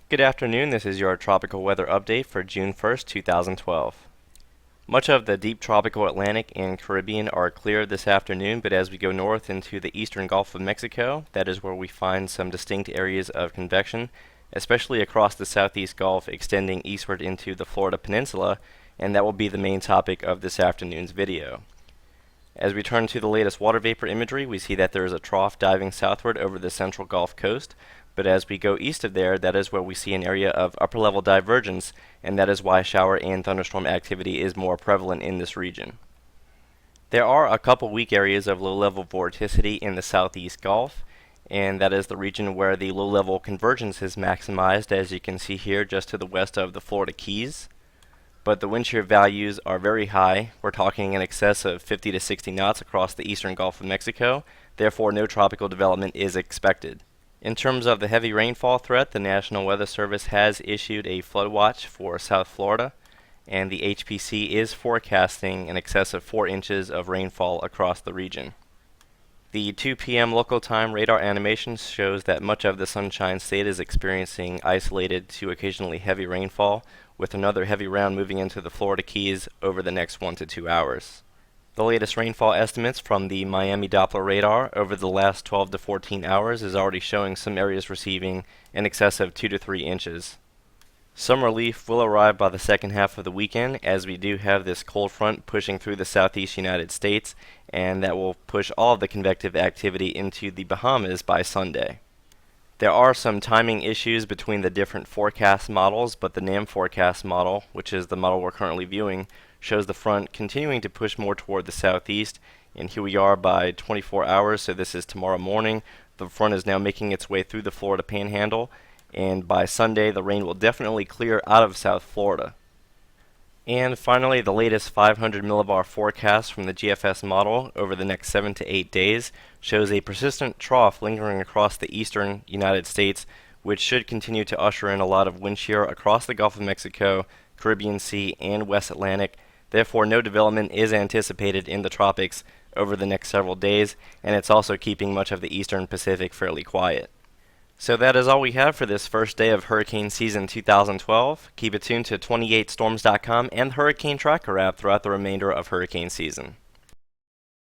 Good afternoon, this is your tropical weather update for June 1st, 2012. Much of the deep tropical Atlantic and Caribbean are clear this afternoon, but as we go north into the eastern Gulf of Mexico, that is where we find some distinct areas of convection, especially across the southeast Gulf extending eastward into the Florida Peninsula, and that will be the main topic of this afternoon's video. As we turn to the latest water vapor imagery, we see that there is a trough diving southward over the central Gulf Coast, but as we go east of there, that is where we see an area of upper level divergence, and that is why shower and thunderstorm activity is more prevalent in this region. There are a couple weak areas of low level vorticity in the southeast Gulf, and that is the region where the low level convergence is maximized, as you can see here just to the west of the Florida Keys. But the wind shear values are very high. We're talking in excess of 50 to 60 knots across the eastern Gulf of Mexico. Therefore, no tropical development is expected. In terms of the heavy rainfall threat, the National Weather Service has issued a flood watch for South Florida, and the HPC is forecasting in excess of 4 inches of rainfall across the region. The 2 p.m. local time radar animation shows that much of the Sunshine State is experiencing isolated to occasionally heavy rainfall, with another heavy round moving into the Florida Keys over the next 1 to 2 hours. The latest rainfall estimates from the Miami Doppler radar over the last 12 to 14 hours is already showing some areas receiving in excess of 2 to 3 inches. Some relief will arrive by the second half of the weekend, as we do have this cold front pushing through the southeast United States, and that will push all of the convective activity into the Bahamas by Sunday. There are some timing issues between the different forecast models, but the NAM forecast model, which is the model we're currently viewing, shows the front continuing to push more toward the southeast, and here we are by 24 hours, so this is tomorrow morning. The front is now making its way through the Florida Panhandle, and by Sunday the rain will definitely clear out of South Florida. And finally, the latest 500 millibar forecast from the GFS model over the next 7 to 8 days shows a persistent trough lingering across the eastern United States, which should continue to usher in a lot of wind shear across the Gulf of Mexico, Caribbean Sea, and West Atlantic. Therefore, no development is anticipated in the tropics over the next several days, and it's also keeping much of the eastern Pacific fairly quiet. So that is all we have for this first day of hurricane season 2012. Keep it tuned to 28storms.com and the Hurricane Tracker app throughout the remainder of hurricane season.